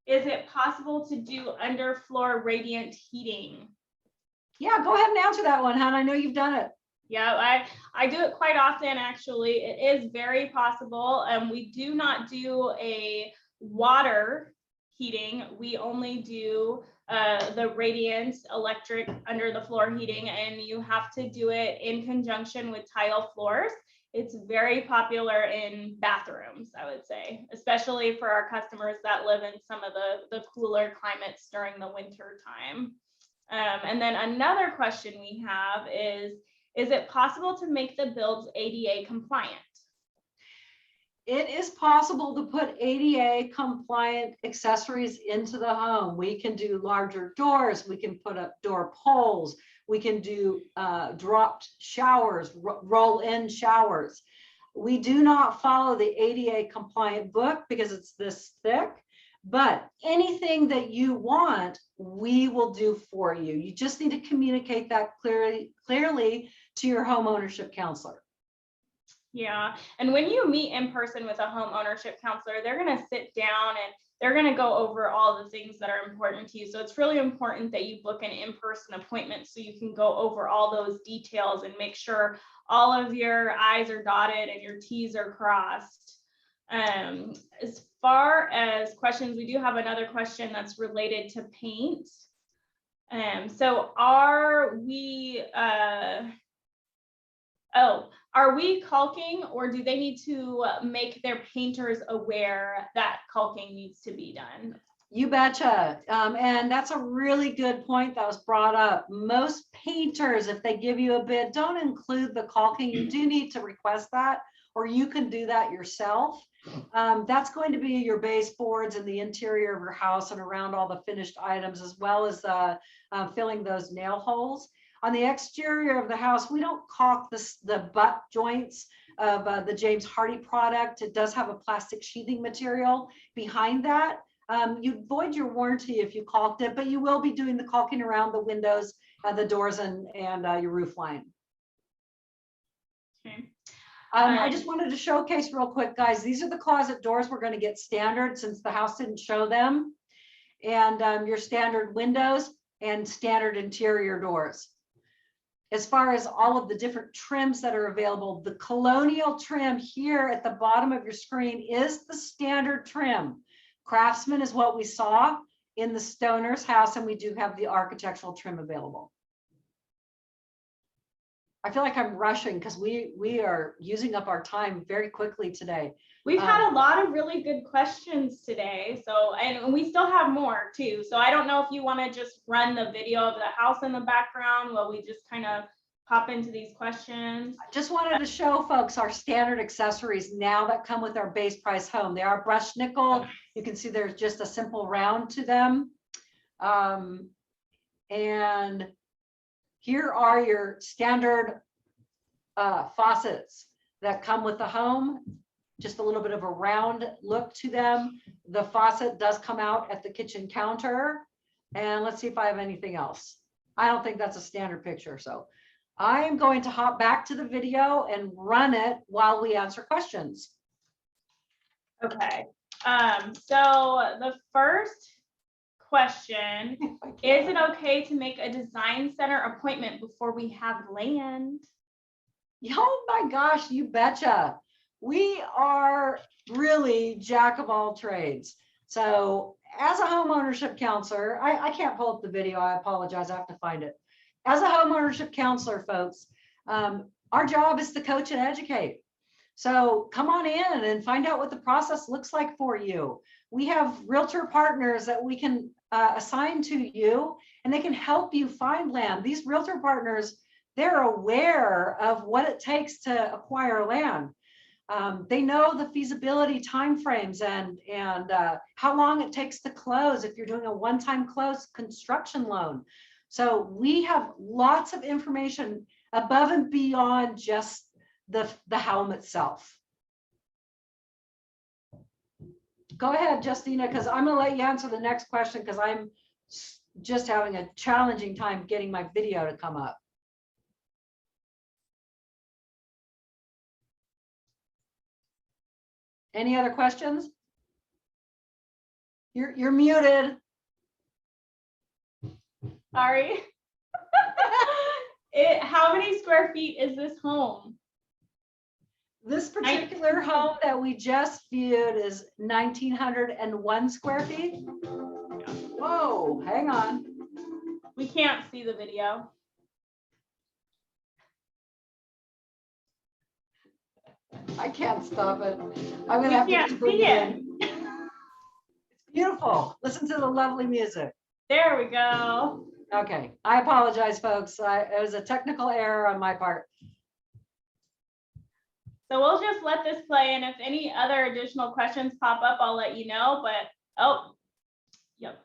it possible to do underfloor radiant heating? Yeah, go ahead and answer that one, hon. I know you've done it. Yeah, I do it quite often, actually. It is very possible. We do not do a water heating. We only do the radiant electric under the floor heating, and you have to do it in conjunction with tile floors. It's very popular in bathrooms, I would say, especially for our customers that live in some of the cooler climates during the winter time. And then another question we have is it possible to make the builds ADA compliant? It is possible to put ADA compliant accessories into the home. We can do larger doors. We can put up door poles. We can do dropped showers, roll-in showers. We do not follow the ADA compliant book because it's this thick, But anything that you want, we will do for you. You just need to communicate that clearly to your home ownership counselor. Yeah, and when you meet in person with a home ownership counselor, they're going to sit down and they're going to go over all the things that are important to you. So it's really important that you book an in-person appointment so you can go over all those details and make sure all of your I's are dotted and your T's are crossed. As far as questions, we do have another question that's related to paint. So are we caulking, or do they need to make their painters aware that caulking needs to be done? You betcha. And that's a really good point that was brought up. Most painters, if they give you a bid, don't include the caulking. You do need to request that, or you can do that yourself. That's going to be your baseboards and the interior of your house and around all the finished items, as well as filling those nail holes. On the exterior of the house, we don't caulk the butt joints of the James Hardy product. It does have a plastic sheathing material behind that. You'd void your warranty if you caulked it, but you will be doing the caulking around the windows, the doors, and your roof line. Okay. I just wanted to showcase real quick, guys. These are the closet doors we're going to get standard since the house didn't show them, and your standard windows and standard interior doors. As far as all of the different trims that are available, the colonial trim here at the bottom of your screen is the standard trim. Craftsman is what we saw in the Stoner's house, and we do have the architectural trim available. I feel like I'm rushing because we are using up our time very quickly today. We've had a lot of really good questions today. So, and we still have more too. So I don't know if you want to just run the video of the house in the background while we just kind of pop into these questions. I just wanted to show folks our standard accessories now that come with our base price home. They are brushed nickel. You can see there's just a simple round to them. And here are your standard faucets that come with the home. Just a little bit of a round look to them. The faucet does come out at the kitchen counter. And let's see if I have anything else. I don't think that's a standard picture. So I am going to hop back to the video and run it while we answer questions. Okay. So the first question, is it okay to make a design center appointment before we have land? Oh my gosh, you betcha. We are really jack of all trades. So as a home ownership counselor, I can't pull up the video. I apologize. I have to find it. As a home ownership counselor, folks, our job is to coach and educate. So come on in and find out what the process looks like for you. We have realtor partners that we can assign to you, and they can help you find land. These realtor partners, they're aware of what it takes to acquire land. They know the feasibility timeframes and how long it takes to close if you're doing a one-time close construction loan. So we have lots of information above and beyond just the home itself. Go ahead, Justina, because I'm going to let you answer the next question because I'm just having a challenging time getting my video to come up. Any other questions? You're muted. Sorry. How many square feet is this home? This particular home that we just viewed is 1,901 square feet. Whoa, hang on. We can't see the video. I can't stop it. I'm gonna have to see it. It's beautiful. Listen to the lovely music. There we go. Okay, I apologize, folks. It was a technical error on my part. So we'll just let this play, and if any other additional questions pop up, I'll let you know. But oh, yep.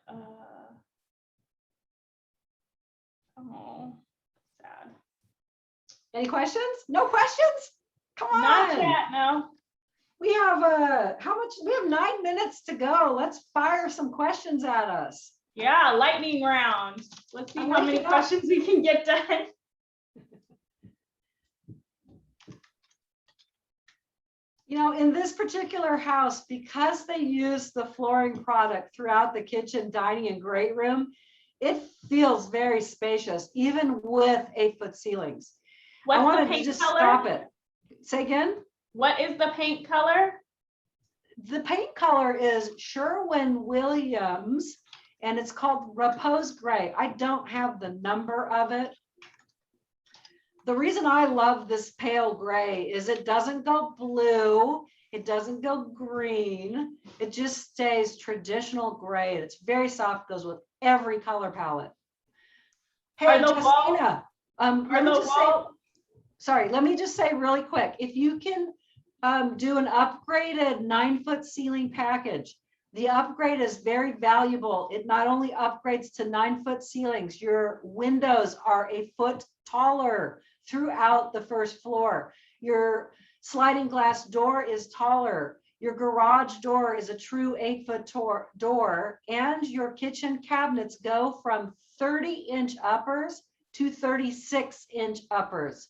Oh, sad. Any questions? No questions? Come on. Not yet, no. We have how much? We have 9 minutes to go. Let's fire some questions at us. Yeah, lightning round. Let's see how many questions we can get done. You know, in this particular house, because they use the flooring product throughout the kitchen, dining, and great room, it feels very spacious, even with 8-foot ceilings. What's I the wanted to paint just color? stop it. Say again? What is the paint color? The paint color is Sherwin-Williams, and it's called Repose Gray. I don't have the number of it. The reason I love this pale gray is it doesn't go blue, it doesn't go green, it just stays traditional gray. It's very soft, goes with every color palette. Hey, Justina, let me just say really quick, if you can do an upgraded 9-foot ceiling package, the upgrade is very valuable. It not only upgrades to 9-foot ceilings, your windows are a foot taller throughout the first floor. Your sliding glass door is taller. Your garage door is a true 8-foot door, and your kitchen cabinets go from 30-inch uppers to 36-inch uppers.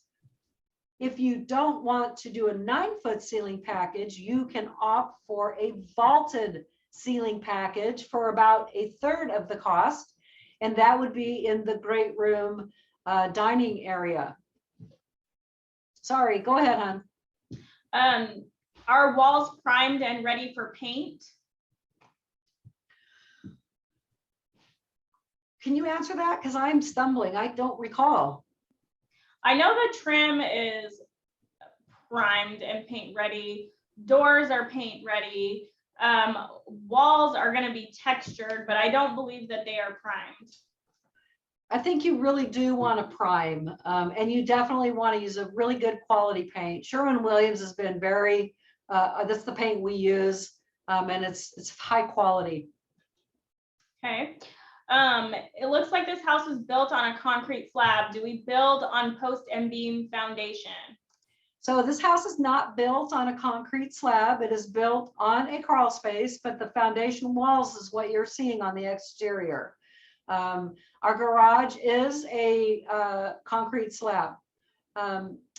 If you don't want to do a 9-foot ceiling package, you can opt for a vaulted ceiling package for about 1/3 of the cost, and that would be in the great room dining area. Sorry, go ahead, hon. Are walls primed and ready for paint? Can you answer that? Because I'm stumbling. I don't recall. I know the trim is primed and paint ready. Doors are paint ready. Walls are going to be textured, but I don't believe that they are primed. I think you really do want to prime, and you definitely want to use a really good quality paint. Sherwin-Williams has been very, that's the paint we use, and it's high quality. Okay. It looks like this house was built on a concrete slab. Do we build on post and beam foundation? So this house is not built on a concrete slab. It is built on a crawl space, but the foundation walls is what you're seeing on the exterior. Our garage is a concrete slab.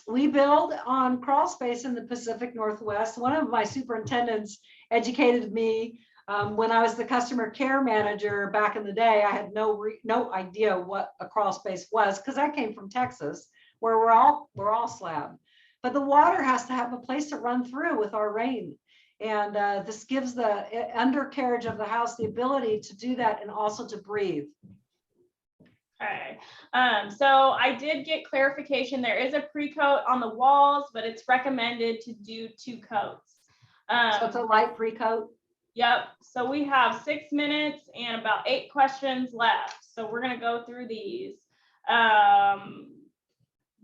We build on crawl space in the Pacific Northwest. One of my superintendents educated me when I was the customer care manager back in the day. I had no idea what a crawl space was because I came from Texas, where we're all slab. But the water has to have a place to run through with our rain. And this gives the undercarriage of the house the ability to do that and also to breathe. Okay, so I did get clarification. There is a pre-coat on the walls, but it's recommended to do 2 coats. So it's a light pre-coat? Yep, so we have 6 minutes and about 8 questions left. So we're gonna go through these.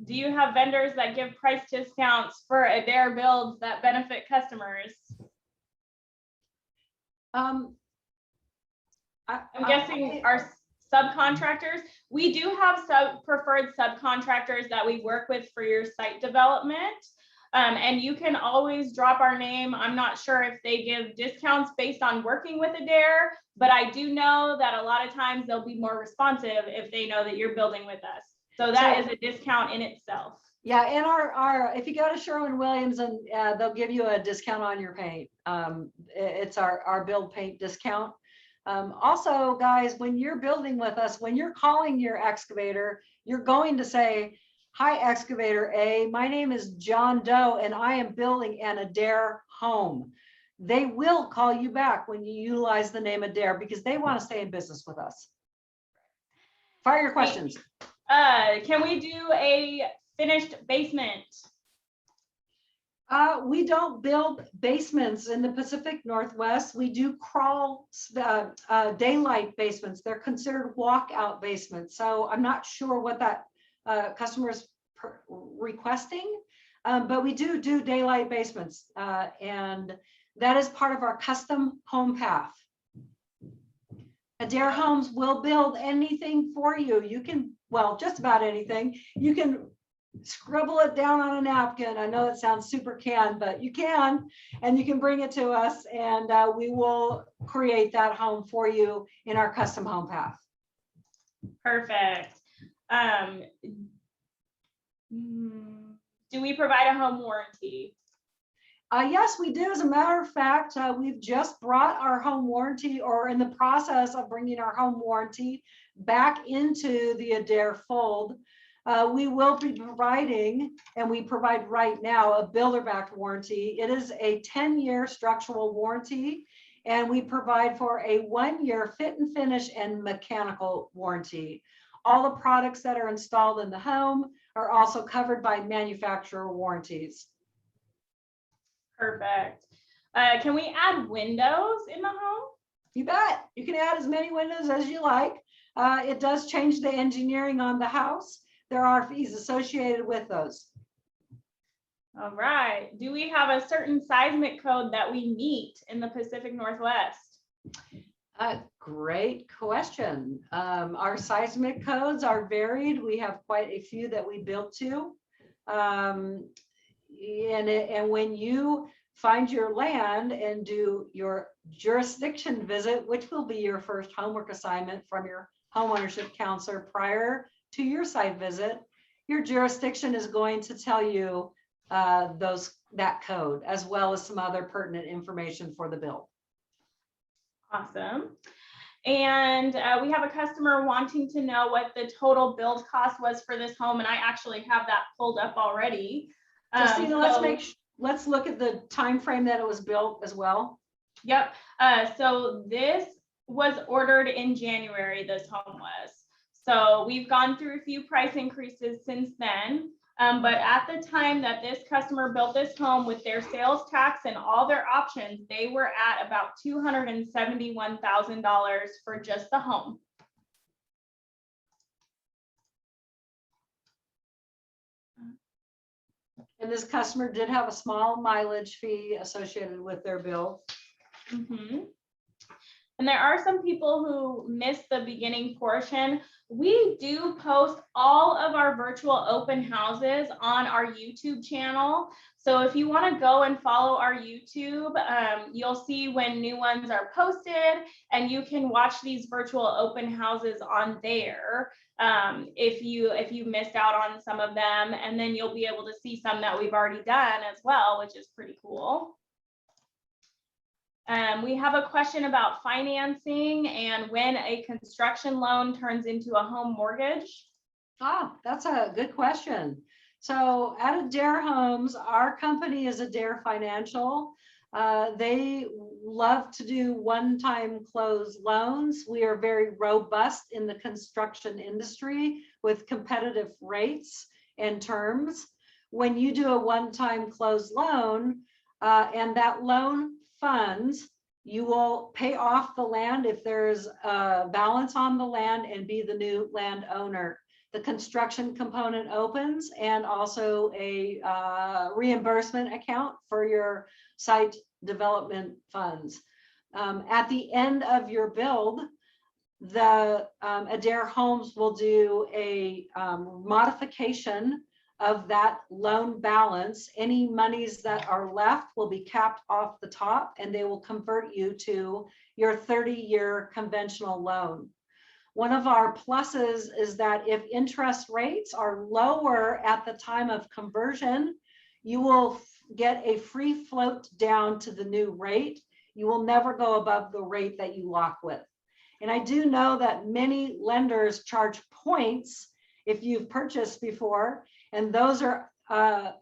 Do you have vendors that give price discounts for Adair builds that benefit customers? I'm guessing our subcontractors. We do have preferred subcontractors that we work with for your site development. And you can always drop our name. I'm not sure if they give discounts based on working with Adair, but I do know that a lot of times they'll be more responsive if they know that you're building with us. So that is a discount in itself. Yeah, and our if you go to Sherwin-Williams, and they'll give you a discount on your paint. It's our build paint discount. Also, guys, when you're building with us, when you're calling your excavator, you're going to say, "Hi, Excavator A, my name is John Doe, and I am building an Adair home." They will call you back when you utilize the name Adair because they want to stay in business with us. Fire your questions. Can we do a finished basement? We don't build basements in the Pacific Northwest. We do crawl daylight basements. They're considered walkout basements. So I'm not sure what that customer is requesting, but we do daylight basements, and that is part of our custom home path. Adair Homes will build anything for you. You can, well, just about anything. You can scribble it down on a napkin. I know it sounds super canned, but you can, and you can bring it to us, and we will create that home for you in our custom home path. Perfect. Do we provide a home warranty? Yes, we do. As a matter of fact, we've just brought our home warranty, or in the process of bringing our home warranty back into the Adair fold. We will be providing, and we provide right now, a builder-backed warranty. It is a 10-year structural warranty, and we provide for a 1-year fit and finish and mechanical warranty. All the products that are installed in the home are also covered by manufacturer warranties. Perfect. Can we add windows in the home? You bet. You can add as many windows as you like. It does change the engineering on the house. There are fees associated with those. All right. Do we have a certain seismic code that we meet in the Pacific Northwest? Great question. Our seismic codes are varied. We have quite a few that we built to. And when you find your land and do your jurisdiction visit, which will be your first homework assignment from your homeownership counselor prior to your site visit, your jurisdiction is going to tell you that code, as well as some other pertinent information for the build. Awesome. And we have a customer wanting to know what the total build cost was for this home, and I actually have that pulled up already. Justina, let's look at the time frame that it was built as well. Yep. So this was ordered in January, this home was. So we've gone through a few price increases since then. But at the time that this customer built this home with their sales tax and all their options, they were at about $271,000 for just the home. And this customer did have a small mileage fee associated with their bill. Mm-hmm. And there are some people who missed the beginning portion. We do post all of our virtual open houses on our YouTube channel. So if you want to go and follow our YouTube, you'll see when new ones are posted, and you can watch these virtual open houses on there if you missed out on some of them, and then you'll be able to see some that we've already done as well, which is pretty cool. We have a question about financing and when a construction loan turns into a home mortgage. That's a good question. So at Adair Homes, our company is Adair Financial. They love to do one-time close loans. We are very robust in the construction industry with competitive rates and terms. When you do a one-time close loan and that loan funds, you will pay off the land if there's a balance on the land and be the new landowner. The construction component opens, and also a reimbursement account for your site development funds. At the end of your build, the Adair Homes will do a modification of that loan balance. Any monies that are left will be capped off the top, and they will convert you to your 30-year conventional loan. One of our pluses is that if interest rates are lower at the time of conversion, you will get a free float down to the new rate. You will never go above the rate that you lock with. And I do know that many lenders charge points if you've purchased before, and those are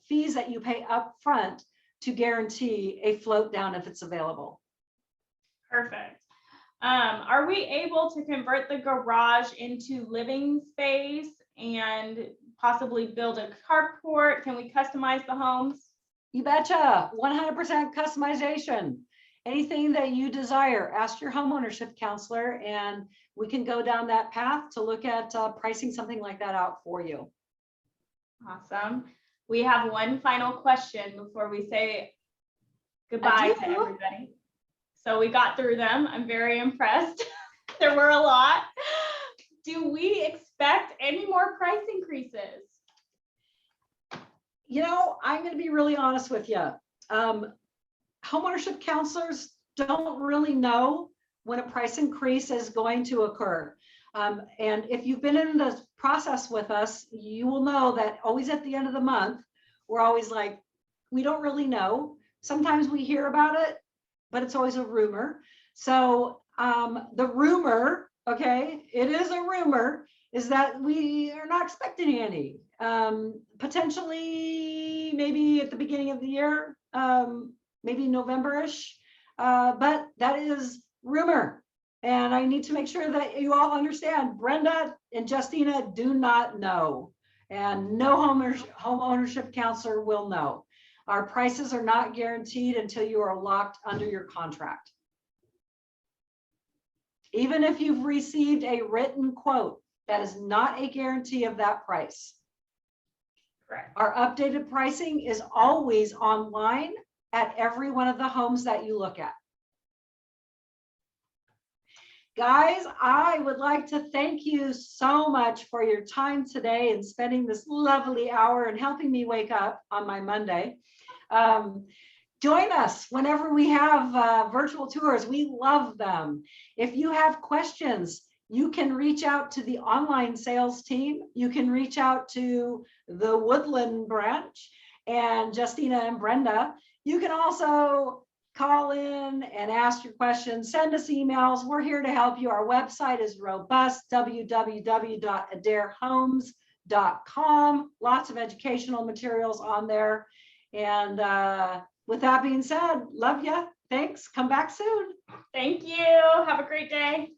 fees that you pay up front to guarantee a float down if it's available. Perfect. Are we able to convert the garage into living space and possibly build a carport? Can we customize the homes? You betcha. 100% customization. Anything that you desire, ask your homeownership counselor, and we can go down that path to look at pricing something like that out for you. Awesome. We have one final question before we say goodbye to everybody. So we got through them. I'm very impressed. There were a lot. Do we expect any more price increases? you know, I'm going to be really honest with you. Homeownership counselors don't really know when a price increase is going to occur. And if you've been in this process with us, you will know that always at the end of the month, we're always like, we don't really know. Sometimes we hear about it, but it's always a rumor. So the rumor, okay, it is a rumor, is that we are not expecting any. Potentially, maybe at the beginning of the year, maybe November-ish, but that is rumor. And I need to make sure that you all understand, Brenda and Justina do not know, and no home ownership counselor will know. Our prices are not guaranteed until you are locked under your contract. Even if you've received a written quote, that is not a guarantee of that price. Correct. Our updated pricing is always online at every one of the homes that you look at. Guys, I would like to thank you so much for your time today and spending this lovely hour and helping me wake up on my Monday. Join us whenever we have virtual tours. We love them. If you have questions, you can reach out to the online sales team. You can reach out to the Woodland branch and Justina and Brenda. You can also call in and ask your questions, send us emails. We're here to help you. Our website is robust, www.adairhomes.com. Lots of educational materials on there. And with that being said, love ya. Thanks. Come back soon. Thank you. Have a great day.